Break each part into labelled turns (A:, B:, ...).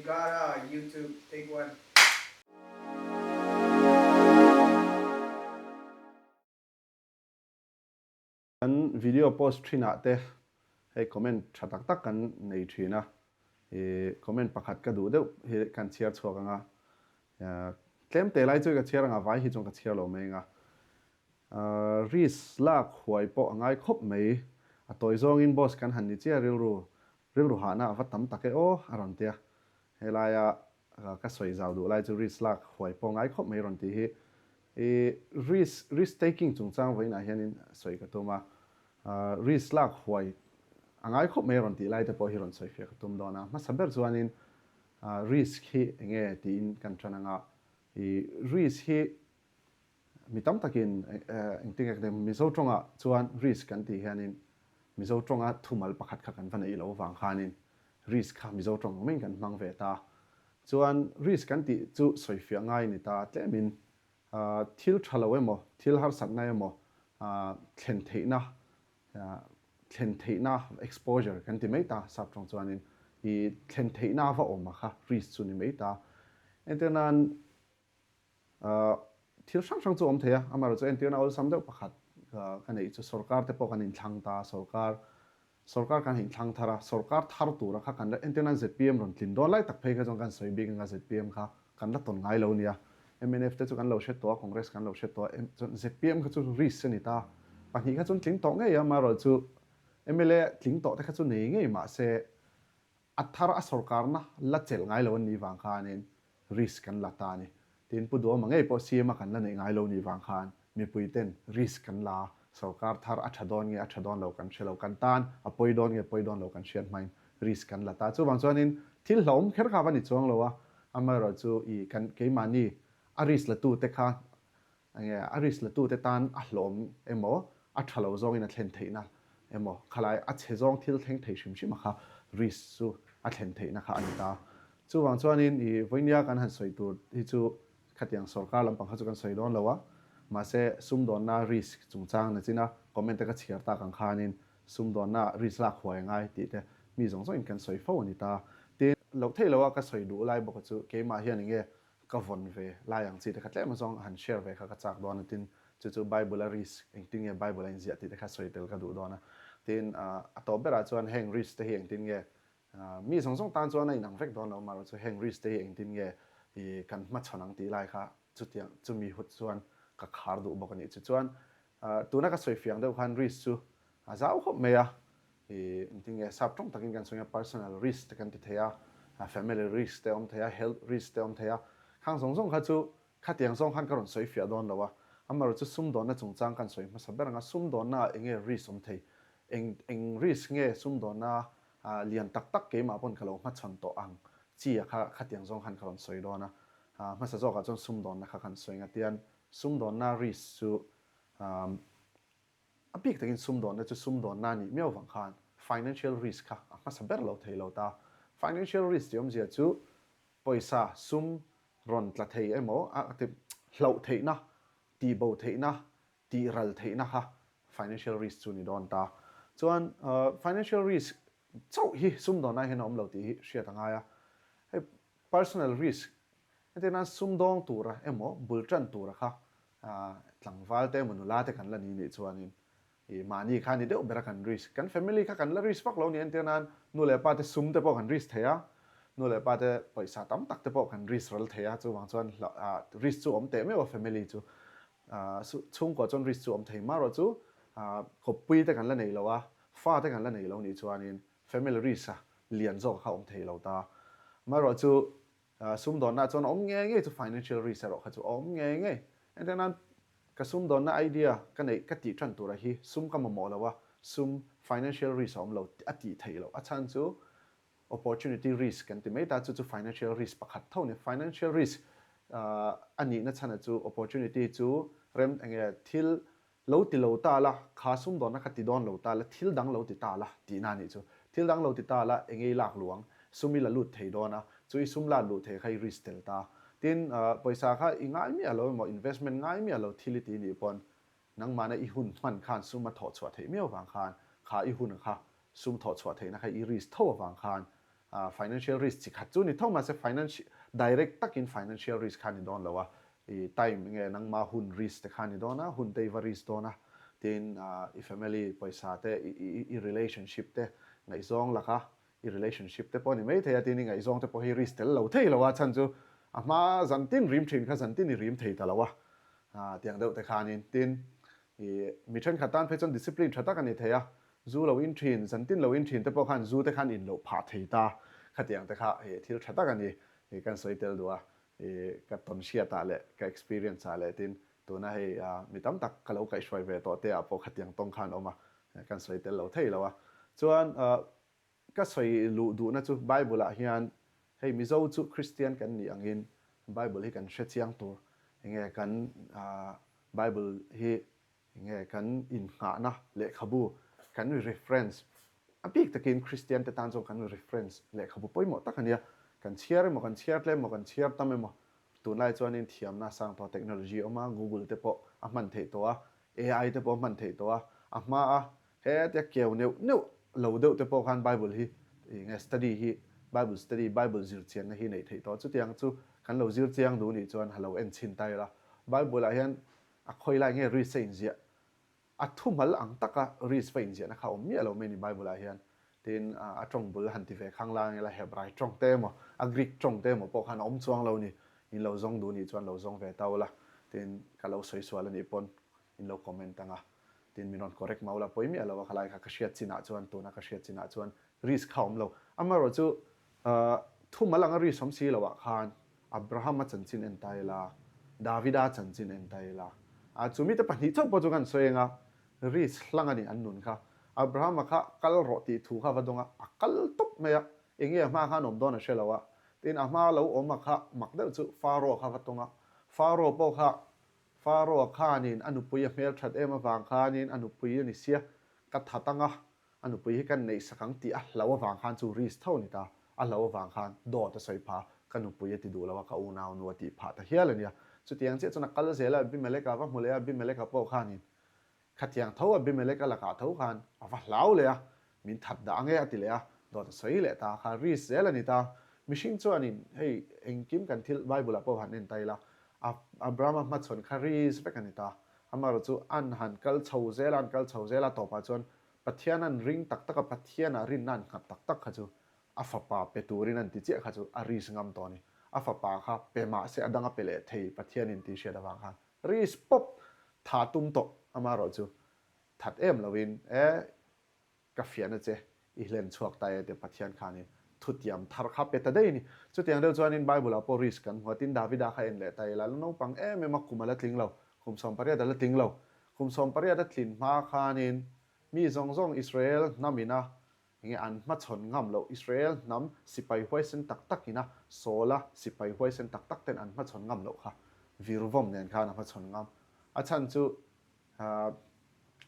A: MIGARA YouTube, take one.
B: Kan video post thina te he comment thatak tak kan nei thina comment pakhat ka du deuh he kan chiar chhuak anga tlem te lai chu ka chiar anga vai hi chung ka chiar lo mai nga ris lak huai po angai khop mai a toy zong in boss kan han ni chia ril ru hana va tam take o aron tia helaya ka soi zau du lai chu ris lak huai po ngai khop mai ron ti hi risk taking chung chang voin a hianin soi ka tuma risk lak huai angai khop mai ron ti lai te po hi ron soi fe ka tum dona ma saber chuanin risk hi enge tin kan chananga risk hi mi tam takin engting ek dem mi zo tonga chuan risk kan ti hianin mi zo tonga thumal pakhat kha kan van ei lo wang khanin risk kha mi zo tong mein kan mang ve ta chuan risk kan ti chu soi fe ngai ni ta tlemin thil thalo emo thil har sat na emo thlen theina exposure kan ti mai ta sap tong chuanin I thlen theina va oma kha risk chu ni mai ta entenan thil sang chu om theya amaro chu entirna ol sam deuh pakhat kan ei chu sarkar te po kan in thlang ta sarkar kan in thlang thara sarkar thar tura kha kan la entirna zpm ron tlin don lai tak phei kha jong kan soi big nga zpm kha kan la ton ngai lo nia MNF te chu kan lo shet to congress kan lo shet to zpm kha chu risk ni ta pahnih kha chun tling to nge amaro chu MLA tling to te kha chu nei nge ma se athar a sarkar na la chel ngai lo ni wang khanin risk kan la ta ni tin pu do mangai po siama kan la nei ngai lo ni wang khan mi puiten risk kan la sarkar thar a thadon lo kan shelo kan tan a poidon lo kan shian mai risk kan la ta chu wang chuanin thil hlom kher kha wani chuang lo wa amaro chu I kan ke mani a risk la tu te kha a risk la tu te tan a hlom emo a thalo zong in a thlen theina emo khalai a chezong thil theng thei shim shim kha risk chu a thlen theina kha ani ta chu wang chuanin I voinia kan han soi tur hi chu khatiang sarkar lampang kha chu kan soi don lawa ma se Sumdawnna risk chungchang na china comment ka chiar ta kan khanin Sumdawnna risk la khwai ngai ti te mi zong zong in kan soi fo ni ta te lo thei lawa ka soi du lai bok chu ke ma hian nge ka von ve la yang chi te khatle ma zong han share ve kha ka chak don tin chu bible risk engting nge bible in zia ti te kha soi tel ka du dona tin a to bera chuan heng risk te heng tin nge mi zong zong tan chuan ai nang vek don lo ma ro chu heng risk te heng tin nge I kan ma chonang ti lai kha chutiang chumi hut chuan ka khar du bok ani chu chuan tuna ka soi fiang deuh khan risk chu a zau khop me a engting nge sap tong takin kan soya personal risk te kan ti theya family risk te om theya health risk te om theya khang zong zong kha chu khatiang zong khan karon soi fia don lawa amaro chu Sumdawnna chungchang kan soi ma saberanga Sumdawnna enge risk om thei eng risk nge Sumdawnna lian tak tak ke ma pon khalo ma chon to ang chi a kha khatiang zong khan karon soi dona ma sa zo ka chon Sumdawnna kha kan soi nga tian Sumdawnna risk chu apik takin Sumdawnna chu Sumdawnna ni meu wang khan financial risk kha ma saber lo thei lo ta financial risk yom zia chu poisa sum ron tla thei emo a te hlo thei na ti bo thei na ti ral thei na kha financial risk chu ni don ta chuan financial risk chau hi Sumdawnna hen om lo ti hi hriat anga ya he personal risk etena sumdong tura emo bultran tura kha tlangwal te munula te kan la ni chuanin mani kha ni deuh bera kan risk kan family kha kan la risk pak lo ni entenan nu le pa te sum te po kan risk theya nu le pa te paisa tam tak te po kan risk ral theya chu wang chuan risk chu om te me wa family chu chung ko chon risk chu om thei ma ro chu khopui te kan la nei lo wa fa te kan la nei lo ni chuanin family risk lian zo kha om thei lo ta ma ro chu Sumdawnna chon om nge chu financial risk ro kha chu om nge entenan ka Sumdawnna idea ka nei ka ti tran tura hi sum ka mo lawa sum financial risk om lo ati thei lo a chan chu opportunity risk kan ti mai ta chu financial risk pakhat tho ni financial risk ani na chana chu opportunity chu rem enge thil lo ti lo ta la kha Sumdawnna kha ti don lo ta la thil dang lo ti ta la ti na ni chu thil dang lo ti ta la enge lak luang sumi la lut thei dona chui sum la lut thei khai risk tel ta tin paisa kha ingai mi alo mo investment ngai mi alo thili ti ni pon nang mana I hun man khan sum ma tho chwa thei meu wang khan kha I hun kha sum tho chwa thei na khai I risk tho wang khan financial risk จิขัดจูนี่เท่ามาเส financial direct ตักอิน financial risk ขันนี่โดนแล้ววะtime เงี้ยนังมาหุ่น risk แต่ขันนี่โดนนะหุ่นเตยว่า risk โดนนะทีนfamily ปอยสาเตrelationship เตไงซองล่ะคะrelationship เตปอนี่ไม่เทียทีนี่ไงซองเตปอให้ risk เตเราเทียแล้ววะฉันจูมาจันตินริมถิ่นข้าจันตินริมเทียแต่ละวะเตียงเดียวแต่ขันนี่ทีนมิชันขัดตันเพจน discipline ชัดกันนี่เทียจูเราอินถิ่นจันตินเราอินถิ่นแต่ปอขันจูแต่ขันอินเราพาเทียตาขัดเตียงแต่ข้าที่ชัดกันนี่กันสวยเตลดัวกับตอนเชียตาเลยกับ experience อะไรทีนตัวนั้นให้มีตั้มตักก็เราไก่ช่วยไปต่อเตะพอขัดยังต้องขันออกมากันสวยเตลเราเท่แล้ววะส่วนก็สวยรู้ดูนะจู่ไบเบิลอะเฮียนให้มิโซจู่คริสเตียนกันนี่อังอินไบเบิลให้กันเชื่อเชียงตัวยังไงกันไบเบิลให้ยังไงกันอินหานะเลขบูกันมี reference อ่ะพี่ตะกินคริสเตียนแต่ตานจงกันมี reference เลขบูป่วยหมดตักกันเนี่ยกันเชียร์หมดกันเชียร์เลยหมดกันเชียร์ตั้มหมดตัวไล่จวนนี้เทียมนะสร้างตัวเทคโนโลยีออกมา Google เตปอมันเทตัว AI เตปอมันเทตัวมาเฮ้ยเกี่ยวเนี่ยเราเดาเตปอกันไบเบิลฮีไง study ฮี Bible study Bible จิตเชียนนะฮีในเทตัวจุดยังจู่กันเราจิตเชียงดูนี่จวนเราเอ็นชินไตละ Bible อะไรเห็นคอยไล่เงี้ย research เยอะทุ่มหัลอังตักอะ research เยอะนะครับมีอะไรไม่ใน Bible อะไรเห็นทีนตรงบุลหันที่เฟข้างล่างนี่แหละเฮบไรตรงเต็มอ่ะกรีกตรงเต็มพวกขันอมช่วงเรานี่เราจงดูนี่จวนเราจงเวทเอาละทีนก็เราสวยสวยแล้วนี่ปนเราคอมเมนต์ต่างอ่ะทีนมีนอน correct มาแล้วพอมีอะไรว่าขลายค่ะกระเชียดจินาจวนตัวนักกระเชียดจินาจวน risk เขาเรามาเราจู่ทุ่มมาลัง risk สมศรีเราว่าขันอับราฮัมมาจันจินเอ็นไตล่ะดาวิดาจันจินเอ็นไตล่ะจู่มีแต่ปัญหาทั้งปวงกันสวยงา risk ลังอันนี้อันนู้นค่ะอับราฮัมมาค่ะกัลรติถูกค่ะว่าตรงอ่ะกัลตุบไม่อะเองมาค่ะนมโดนเชลวะทีนมาเราอมมาค่ะมักเดือดจู่ฟาโรห์ค่ะว่าตรงอ่ะฟาโรห์พวกค่ะฟาโรห์ข้านินอนุปุยเมลชัดมาฟังข้านินอนุปุยนี่เสียกัดทัตังอ่ะอนุปุยให้กันในสักทีอ่ะเราฟังข้าจู่ริสเท่านี้ตาเราฟังข้าโดดจะใส่ผ้ากันอนุปุยที่ดูแล้วว่าเขาหนาวนวดที่ผ้าแต่เฮียเลยเนี่ยจุดที่ยังเสียจนนักกัลเสียแล้วบิมเมเล็กว่ามูเลยบิมเมเล็กพวกข้านินขัดยังเท่าบิมเมเล็กละกาเท่าขันว่าเล่าเลยอ่ะมินทัดดังเงี้ยติเลยอ่ะโดดสวยเลยตาข้าริสเสียแล้วนี่ตามิชิงจวนนี่เฮ้ยเอ็งกิมกันที่ไบเบิลละพวกหันเอ็นไตละอับราฮัมมาชนข้าริสไปกันนี่ตามาเราจู่อันหันกัลชาวเซลันกัลชาวเซลต่อไปจวนปัทยานันริงตักตักปัทยานารินนั่นขัดตักตักข้าจู่อัฟปาเปตูรินันติเจ้าข้าจู่อาริสงามตัวนี้อัฟปาข้าเปมาเสียดังเปเลเทปัทยานินติเชียดวังขันริสป๊อปถาตุ้มโตมาเราจู่ถัดละวินกาแฟนะเจ้อีเลนชวกไตเดปัทยานขานี่ทุติยมทาร์คับเปตได้นี่จุดyangเดียวจวนอินไบเบิลพอริสกันหัวตินดาวิดาข้าเอ็นเลไตแล้วน้องปังไม่มาคุมาละทิ้งเราคุมสมปริยาละทิ้งเราคุมสมปริยาละทิ้งมาขานินมีซองอิสราเอลน้ำมินะอย่างเงี้ยอันมาชนงำเราอิสราเอลน้ำสิไปห้วยเส้นตักตักนะโซล่าสิไปห้วยเส้นตักตักเต็นอันมาชนงำเราค่ะวิรุวมเนี่ยข้านะมาชนงำอาจารย์จู่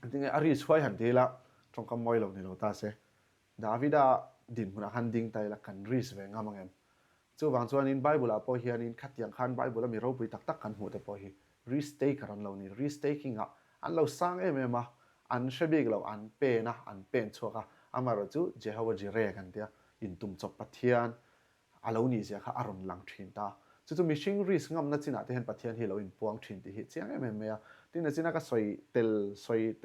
B: จริงๆอาริช่วยหันทีละตรงกับมวยเราเนี่ยเราตาเสดาวิดาดินมันหันดิ่งไตละกันริสเวงามังเอ็มจู่บางส่วนนินไบเบิลพอเฮียนินขัดยังขันไบเบิลมีเราไปตักตักกันหัวแต่พอเฮียริสเตกันเรานี่ริสเตกิ้งอ่ะอันเราสร้างมาอันเชบิกเราอันเป็นนะอันเป็นชัวร์มาเราจู่เจ้าว่าจีเรกันเดียอินตุมจบปัทยานอาเรานี่เสียค่ะอารมณ์หลังทินตาจู่มีชิงริสงามนัดจินาที่เห็นปัทยานที่เราอินปวงทินที่เจียงที่นั่นจินาก็สวยเต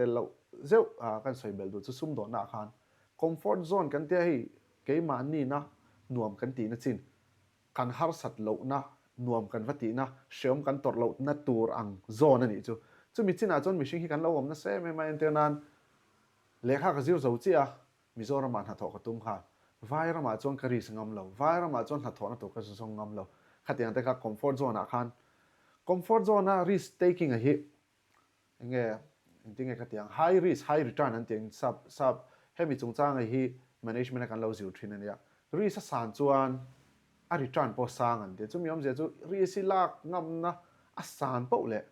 B: ลเราเจ้ากันสวยเบลดูจู่ซุ่มโดนหน้าขันคอมฟอร์ตโซนกันเดียให้เกี่ยมันนี่นะนวมกันตีนะจินกันฮาร์สัตเหล่านะนวมกันวัตินะเชื่อมกันตอดเหล่านะตัวอังโซนนั่นนี่จู่มีจินาจนมีชิงที่กันเราอมนะเซ่ไม่เอ็นเตอร์นันเลขาก็จิ้วเจ้าเจียมีโซรามันหัดถอกตุ้มขาไวรามาจนกรีสงามเราไวรามาจนหัดถอนะตัวก็สงงามเราขัดยังแต่ก็คอมฟอร์ตโซนอ่ะขันคอมฟอร์ตโซนนะ risk taking อ่ะเฮ้ยยังไงจริงๆขัดยัง high risk high return นั่นเองซับให้มีจงจ้างไอ้เฮ้ย management กันเราจิวทรินเนี่ย risk สานจวนreturn พอสร้างอันเดียวจู่มีอมเสียจู่ risk สิลากงำนะสานเปล่าเลย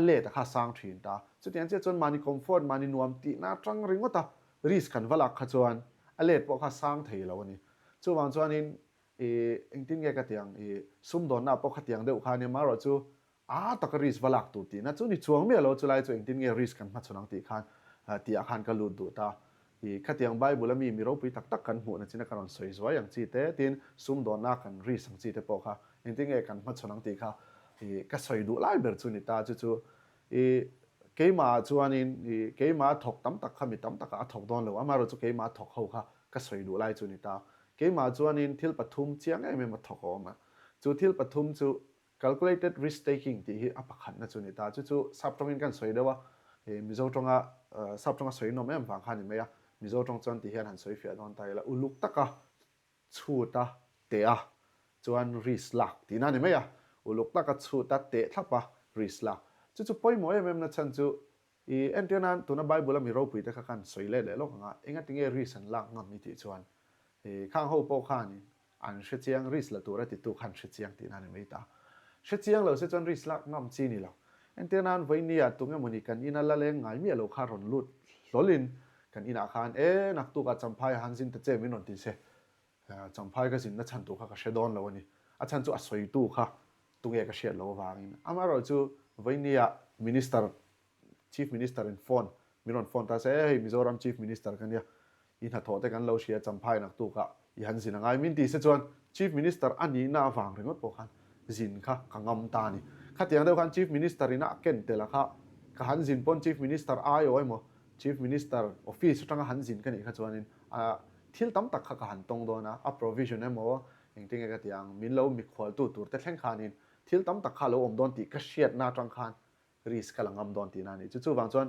B: เล่แต่ข้าสร้างทรินตาจู่ที่อันเสียจนมานี่คอมฟอร์ตมานี่นวมตีน่าจังริงว่าตา risk กันว่าลักขจวนเล่พอข้าสร้างเทแล้ววันนี้จู่บางจวนนี้จริงๆขัดยังซุ่มโดนน่ะพอขัดยังเดี๋ยวข้าเนี่ยมาเราจู่ตะกริสวลักตุตีนะจู่นี่ช่วงเมื่อเราจู่ไล่จู่จริงๆริสกันมาชนังตีขันตีอาคารก็ลุดดูตา ขัดยังใบบุลมีเราไปตักกันหัวนั่นจินะกันสวยสวยอย่างจีเต้ตินซุ่มโดนนักกันรีสังจีเต้ปอกค่ะเองที่เงกันมาชนังตีค่ะก็สวยดูไล่เบิร์ดจุนิตาจู่เกมาจวนนินเกมาถกตั้มตักขมิตั้มตักถกโดนเลยว่ามาเราจะเกมาถกเขาค่ะก็สวยดูไล่จุนิตาเกมาจวนนินทิลปฐุมเชียงไอ้ไม่มาถกออกมาจู่ทิลปฐุมจู่ calculated risk taking ที่อัปขันนะจุนิตาจู่สับตรงนี้กันสวยเด้อว่ามิโซตรงสับตรงสวยน้องแม่ฟังขันนี่ไหมอ่ะมิโซตรงจวนที่เห็นหันสวยเฟียดอนไตละอุลุกตักชูตาเตะจวน risk หลักที่นั่นนี่ไหมอ่ะอุลุกตักชูตาเตะทับปะ risk หลักจู่ปอยมวยแม่นะฉันจู่เอ็นเดียนันตัวนั้นไบเบิลมีรูปอีกแต่ข้างสวยเลยโลกงะเอ็งก็ถึงrisk หลักงอมนี่ที่จวนข้างหัวโปข้านี่อันเสียง risk ละตัวละติดตัวขันเสียงที่นั่นนี่ไม่ตาเสียงเราเสียจน risk หลักงอมจีนี่เราเอ็นเดียนันวันนี้ตัวเงี้ยมันนี่กันอินาละเลงไงมีเราคารอนลุดลลินกันอินาคานนักตัวกับจำพายฮันซินตะเจมินนติเสจำพายก็สินนัดฉันตัวข้าก็เชดอนแล้ววันนี้อาจารย์จู่สวยตัวข้าตัวเงี้ยก็เชียร์เราวางินอามาเราจู่วันนี้minister chief minister in phone มีรอนโฟนตาเซ่มิโซรัม chief minister กันเนี่ยอินหัดโถแต่กันเราเชียร์จำพายนักตัวข้าอีฮันสินไงมินตีเสจวน chief minister อันนี้น่าฟังเรื่องพวกขันสินข้าขังงำตานี่ข้าเตียงเดียวกัน chief minister น่าเก่งแต่ละข้าขันสินปน chief minister อายโอ้ยมั้ง chief minister office ตั้งหันสินกันอีกข้าจวนนี่ทิลตั้มตักข้าหันตรงโดนะprovision เนี่ยมั้งอย่างที่เงี้ยก็เตียงมินเรามีขวดตัวแต่แข่งขันนี่ทิลตั้มตักข้าเราอมโดนตีก็เชียดหน้าจังขัน risk กำลังงำโดนตีนั่นนี่จู่ๆบางส่วน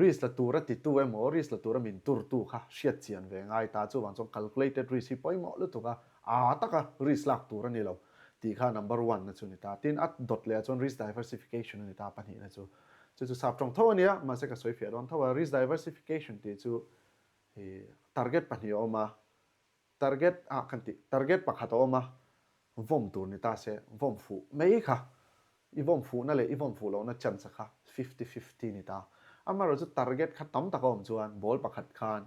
B: risk ละตัวติดตัวมั้ง risk ละตัวมินตัวข้าเชียดเจียนเวงไอ้ตาจู่บางส่วน calculated risk พอยมั้งลุตัวข้าตักข้า risk หลักตัวนี่เราตีข้า number one นะจู่นี่ตาตินดอทเลยจน risk diversification นี่ตาปัญหานะจู่สับตรงเท่านี้มาเสกสวยเฟียดอนเท่าว่า risk diversification ที่จู่target ปัญหาออกมา target กันติ target ปักหัดออกมาวอมตัวนี่ตาเสวอมฟูไม่ค่ะอีวอมฟูนั่นแหละอีวอมฟูเราน่าจันสักค่ะ50-50นี่ตามาเราจะ target ขัดตั้มตะกอมจวนบอลปักหัดคาน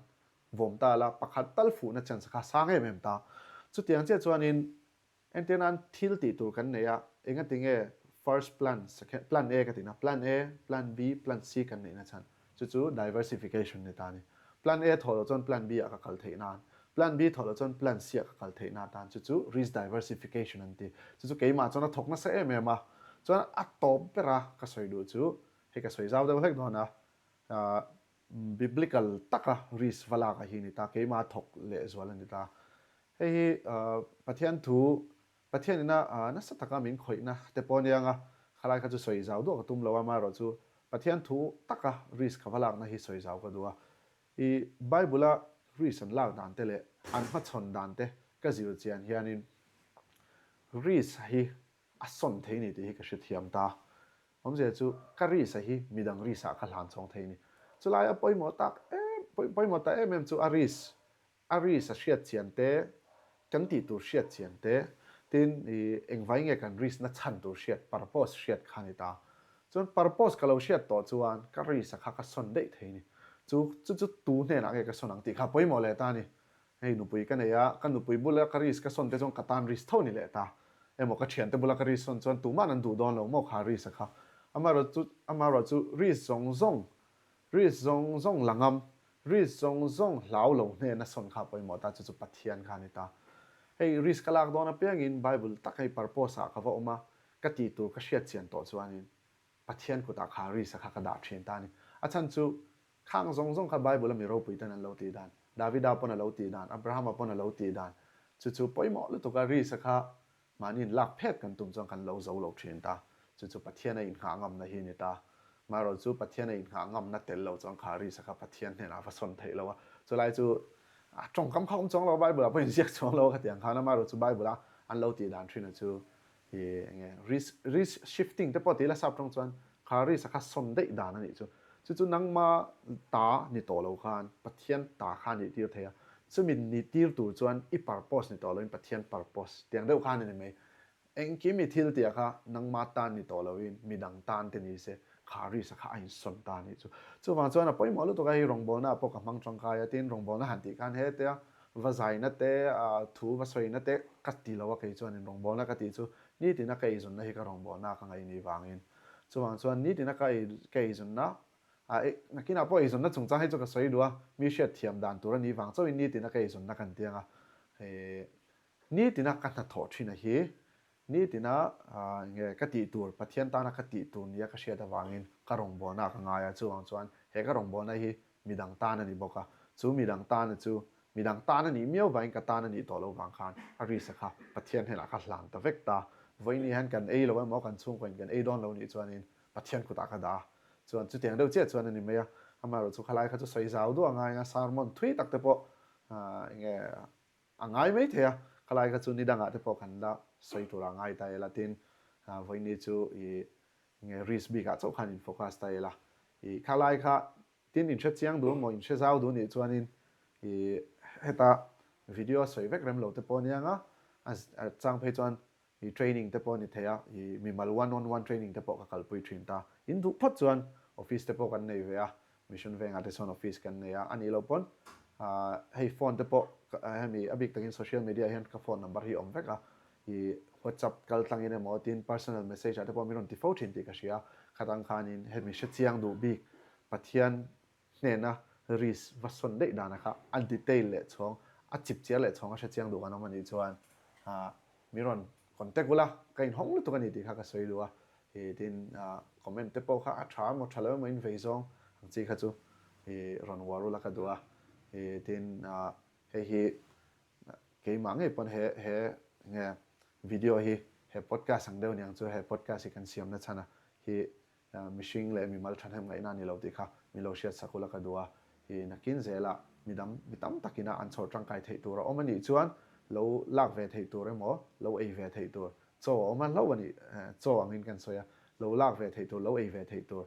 B: วอมตาละปักหัดตัลฟูน่าจันสักค่ะสร้างให้เมมตาจุดที่อันเจ้าจวนอินเอ็นเทนันทิลตีตัวกันเนี่ยเองก็ติงfirst plan second plan A กันตินะ plan A plan B plan C กันเนี่ยนะฉันจู่ๆ diversification เนี่ยตานี่ plan A ถอดจน plan B ก็กัลเทนาน plan B ถอดจน plan C ก็กัลเทนานตาจู่ๆ risk diversification นั่นทีจู่ๆเกี่ยมาจนถกนั่นเสียเมมาจนอัดตบไปละก็สวยดูจู่เฮก็สวยเจ้าเดียวเล็กน้อยนะbiblical ตัก risk เวลาก็หินี่ตาเกี่ยมาถกเละส่วนนี่ตาเฮ้ประเทศทูประเทศนี้นะน่าสตากามินคอยนะแต่ปอนยังขลายก็จะสวยเจ้าด้วยก็ตุ้มเราว่ามาเราจู่ประเทศทูตักrisk เวลานะฮิสวยเจ้าก็ดูอีไบเบิล risk อันลากด่านเตะเลยอันพัดชนด่านเตะก็สิวเจียนเฮียนิน risk ฮิอัศนเทนี่ที่ฮิก็เสียเทียมตาผมจะจู่ก็ risk ฮิมีดัง risk ก็หลานสองเทนี่จู่ไล่ปอยหมดตักปอยหมดตักเมมจู่risk เสียเจียนเตะกันติดตัวเสียเจียนเตะทีนเองไว้เงี้ยกัน risk นั่นชันตัวเสีย purpose เสียขานิตาจน purpose ก็เราเสียต่อจวนก็ risk ข้าก็สนได้เท่นี่จู่ตัวเนี่ยนะเกี่ยก็สนังตีข้าไปหมดเลยตานี่เฮ้ยหนูปุยกันเนี่ยกันหนูปุยบุลก็ risk ก็สนแต่จงกระตัน risk เท่านี้แหละตาหมอกก็เฉียนแต่บุลก็ risk จนตัวมันนั่นดูดอนเราหมอกหา risk ข้ามาเราจู่ risk ซงหลังrisk ซงเหลาเราเนี่ยน่ะสนข้าไปหมดตาจู่ปัทเทียนข้านี่ตาrisk ลากโดนเปียงอินไบเบิลตักให้ purpose ข้าว่าออกมากติตัวก็เชียดเจียนต่อจวนอินปัทเทียนกุตาขา risk ข้ากระดาษเชียนตานี่อาจารย์จู่ข้างซงข้าไบเบิลมีรูปอีตันเราตีดานดาวิดาปนเราตีดานอับราฮัมปนเราตีดานจู่ปอยหมอลุตัวก็ risk ข้ามานินลักเพชกันตุ้มจงกันเราเราเชียนตาจู่ปัทเทียนในอินหางำในหินิตามาเราจู่ปัทเทียนในอินหางำนัดเตลเราจงขา risk ข้าปัทเทียนเนี่ยนะฟัสนเทเราว่าจู่ไล่จู่จงคำเขาจงเราไบเบิลเป็นเสียจงเราขัดอย่างเขานะมาเราจู่ไบเบิลอันเราตีดานทรีนะจู่risk shifting แต่ปกติแล้วสับตรงจวนขา risk ข้าสนได้ดานนั่นเองจู่นังมาตานี่ต่อเราขานปัทเทียนตาขานนี่ที่เราเทียซึ่งมีนี่ที่ตัวจวนอี purpose นี่ต่อเราปัทเทียน purpose เตียงเดียวขานนี่ไหมเอ็งกี้มีที่เราเทียค่ะนังมาตานี่ต่อเราอินมีดังตานเทนี่เสขา risk ข้าอินสนตานี่จู่บางส่วนนะพออีหมอรู้ตัวก็ให้รองบอลนะพวกกับมังจงกายตินรองบอลนะหันติการเฮ็ดเตียว่าใจนั่นเตะถูว่าสวยนั่นเตะกัดตีเราว่าใครจวนรองบอลนะกัดตีจู่นี่ที่นักไก่จนนะให้กับรองบอลนะข้างในนี่วางอินจู่บางส่วนนี่ที่นักไก่จนนะ นักกินอ่ะพออีส่วนนั้นจงใจให้เจ้าก็สวยดูมีเช็ดเทียมด่านตัวนี้ฟังเจ้าอินนี่ตินักไอ้ส่วนนักกันเตียงนี่ตินักกันถอดชินะฮีนี่ตินักเงี้ยกติตัวพัทยันตานักกติตัวนี้ก็เชื่อแต่วางินกระรองบอนักง่ายจู่วางจวนเฮกระรองบอนะฮีมีดังตานี่บอกว่าจู่มีดังตานี่จู่มีดังตานี่มีเอาไว้กับตานี่ตัวเราวางขานอาริสค่ะพัทยันเห็นละขัดหลังแต่เวกตาวันนี้เห็นกันเราว่าหมอกันช่วงกันดอนเรานี่จวนนี้พัทยันกุตากระดาจวนจุดเตียงเดียวเจ็ดจวนนี่ไม่อะทำไมเราสุขไล่เขาจะใส่สาวด้วยง่ายสารมอนทวีตักแต่พอเงี้ยง่ายไม่เถอะขลายเขาจุดนี้ดังอ่ะแต่พอกันละใส่ตัวง่ายแต่ละทีนวันนี้จู่เงี้ยริสบีกับเจ้าขันอินโฟกัสแต่ละขลายเขาทีนอินเชเชียงดูมออินเชสาวดูนี่จวนนี้เหตุวิดีโอสวยเวกเริ่มโหลดแต่พอเนี่ยนะจังเพจวนเทรนนิ่งแต่พอนี่เถอะมีมาวันออนเทรนนิ่งแต่พอกับการไปทรีนตาอินดูพัดจวนออฟฟิศแต่พอกันในเวียมิชชั่นเวงอาร์ติสอนออฟฟิศกันเนี่ยอันนี้เราปนให้โฟนแต่พอให้มีอบิกตั้งโซเชียลมีเดียเห็นกับโฟนนัมเบอร์ที่อมเวกWhatsApp กัลตั้งอินหมอติน personal message แต่พอมีรอนที่โฟชินที่ก็เชียขัดอังคารนี้เห็นมีเชิดเสียงดูบิกปัทยันเนี่ยนะริสวัสดุได้นะครับอันดีเทลเลยช่องอัดจิบเจียเลยช่องเชิดเสียงดูกันน้องมันอีจวนมีรอนคอนแทคกูละก็อินห้องเลยตัวกันนี่ดีค่ะก็สวยดูดินคอมเมนต์แต่พอค่ะอัตราหมดทะเลไม่อินเวซองจริงค่ะจูรอนวารุละก็ดูดินเฮ้เกี่ยมังปนเงี้ยวิดีโอเฮ้พอดแคสต์สังเดียวเนี่ยจูเฮ้พอดแคสต์กันเสียมนะชนะมิชิงเลยมีมาลชันให้ไงนั่นนี่เราดีค่ะมีเราเชียร์สักคนละก็ดูนักกินเสร็จละมีตั้มตักินะอันสอดร่างกายเทตัวเรามันนี่ชวนเราลากเวทตัวเราหมอเราเอเวทตัวโซ่มันเราวันนี้โซ่อังอินกันสวยเราลากเวทตัวเราเอเวทตัว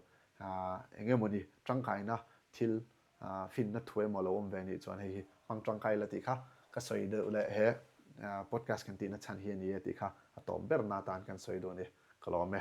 B: เงี้ยมันนี่ร่างกายนะทิลฟินนัทเวมอเราเวนี่ชวนให้ฟังร่างกายละติค่ะก็สวยเดือดเลยพอดแคสต์กันตีนัดชันเฮียนี่ติค่ะตอมเบอร์นาตานกันสวยดูนี่ก็ลองไหม